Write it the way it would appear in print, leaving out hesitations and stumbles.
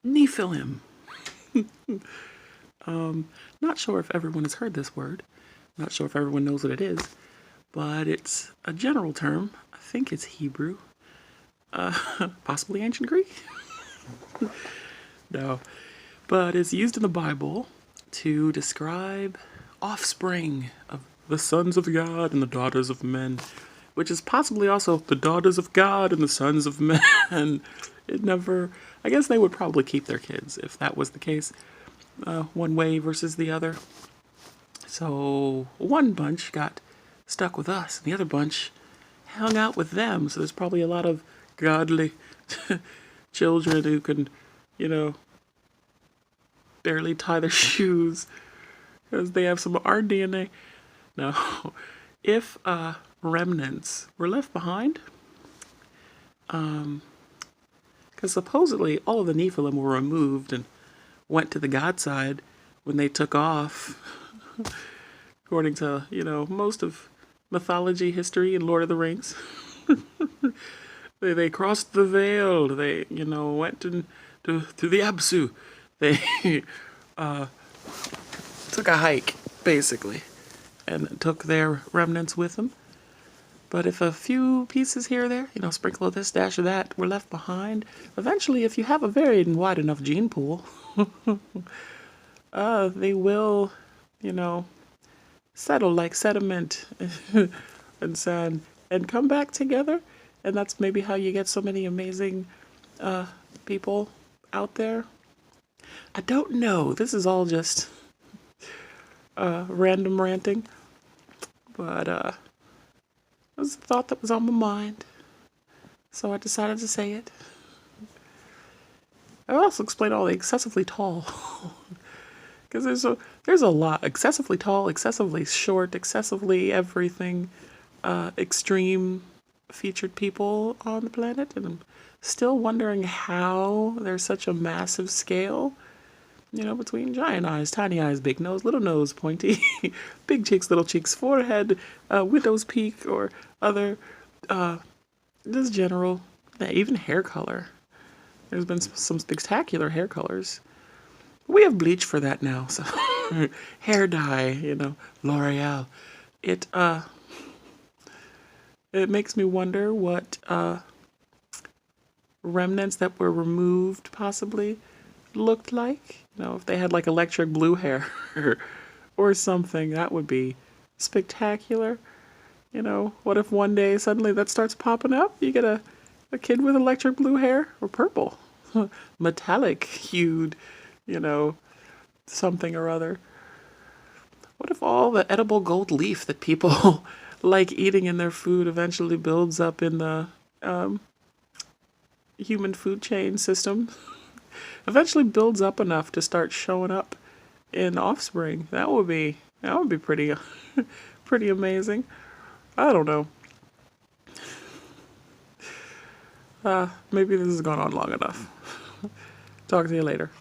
Nephilim. Not sure if everyone has heard this word. Not sure if everyone knows what it is, but it's a general term. I think it's Hebrew. Possibly ancient Greek? No. But it's used in the Bible to describe offspring of the sons of God and the daughters of men, which is possibly also the daughters of God and the sons of men. It never, I guess they would probably keep their kids if that was the case, one way versus the other. So one bunch got stuck with us, and the other bunch hung out with them. So there's probably a lot of godly children who can, barely tie their shoes because they have some of our DNA. Now, if remnants were left behind, because supposedly all of the Nephilim were removed and went to the God side when they took off, according to, most of mythology, history, and Lord of the Rings. They crossed the veil. They, went to the Absu. They took a hike, basically, and took their remnants with them. But if a few pieces here or there, sprinkle of this, dash of that, were left behind, eventually, if you have a very wide enough gene pool, they will, settle like sediment and sand and come back together. And that's maybe how you get so many amazing people out there. I don't know. This is all just random ranting. But it was a thought that was on my mind. So I decided to say it. I also explain all the excessively tall. Because there's a lot. Excessively tall, excessively short, excessively everything. Extreme featured people on the planet. And I'm still wondering how there's such a massive scale. Between giant eyes, tiny eyes, big nose, little nose, pointy, big cheeks, little cheeks, forehead, widow's peak, or other, just general, even hair color. There's been some spectacular hair colors. We have bleach for that now, so hair dye, L'Oreal. It makes me wonder what remnants that were removed possibly looked like. If they had like electric blue hair or something, that would be spectacular. What if one day suddenly that starts popping up? You get a kid with electric blue hair or purple, metallic hued, something or other. What if all the edible gold leaf that people like eating in their food eventually builds up in the human food chain system? Eventually builds up enough to start showing up in offspring. That would be pretty pretty amazing. I don't know. Maybe this has gone on long enough. Talk to you later.